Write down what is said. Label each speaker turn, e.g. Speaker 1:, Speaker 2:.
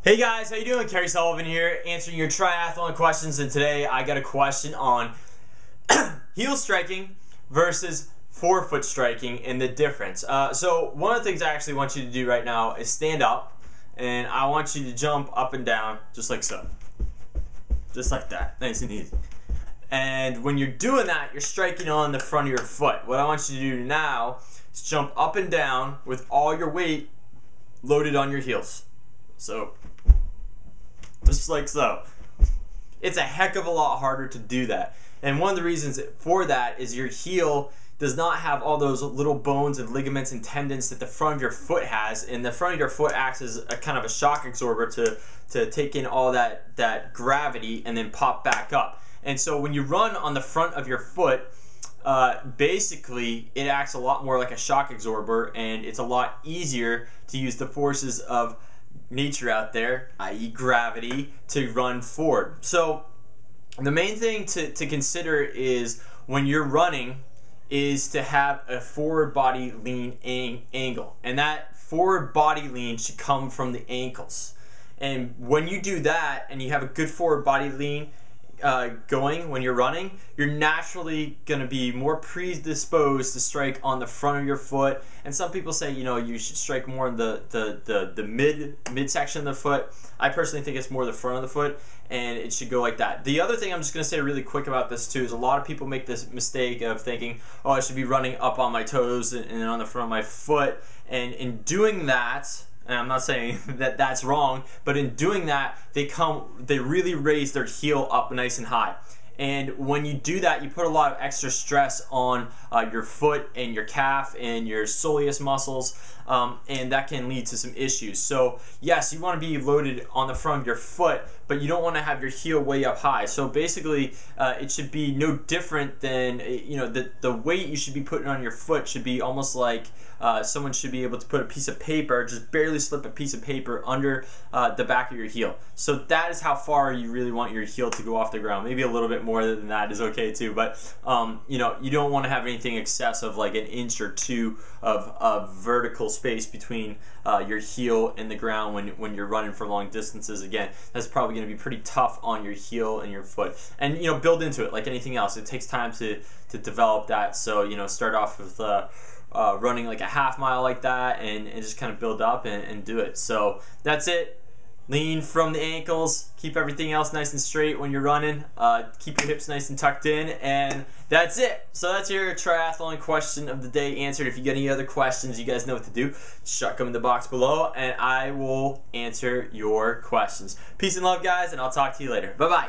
Speaker 1: Hey guys, how you doing? Kerry Sullivan here, answering your triathlon questions, and today I got a question on heel striking versus forefoot striking and the difference. So one of the things I actually want you to do right now is stand up, and I want you to jump up and down just like so. Just like that, nice and easy. And when you're doing that, you're striking on the front of your foot. What I want you to do now is jump up and down with all your weight loaded on your heels. So, just like so. It's a heck of a lot harder to do that. And one of the reasons for that is your heel does not have all those little bones and ligaments and tendons that the front of your foot has. And the front of your foot acts as a kind of a shock absorber to take in all that gravity and then pop back up. And so when you run on the front of your foot, basically it acts a lot more like a shock absorber, and it's a lot easier to use the forces of nature out there, i.e. gravity, to run forward. So the main thing to consider is when you're running is to have a forward body lean angle, and that forward body lean should come from the ankles. And when you do that and you have a good forward body lean going when you're running, you're naturally going to be more predisposed to strike on the front of your foot. And some people say, you know, you should strike more in the mid section of the foot. I personally think it's more the front of the foot, and it should go like that. The other thing I'm just going to say really quick about this too is a lot of people make this mistake of thinking, oh, I should be running up on my toes and on the front of my foot. And in doing that, and I'm not saying that that's wrong, but in doing that, they really raise their heel up nice and high. And when you do that, you put a lot of extra stress on your foot and your calf and your soleus muscles, and that can lead to some issues. So yes, you want to be loaded on the front of your foot, but you don't want to have your heel way up high. So basically, it should be no different than, you know, the weight you should be putting on your foot should be almost like someone should be able to put a piece of paper, just barely slip a piece of paper under the back of your heel. So that is how far you really want your heel to go off the ground. Maybe a little bit more than that is okay too, but you know, you don't want to have anything excessive like an inch or two of vertical space between your heel and the ground when you're running for long distances. Again, that's probably going to be pretty tough on your heel and your foot. And you know, build into it like anything else. It takes time to develop that. So you know, start off with running like a half mile like that, and just kind of build up and do it. So that's it. Lean from the ankles, keep everything else nice and straight when you're running, keep your hips nice and tucked in, and that's it. So that's your triathlon question of the day answered. If you get any other questions, you guys know what to do. Chuck them in the box below, and I will answer your questions. Peace and love, guys, and I'll talk to you later. Bye-bye.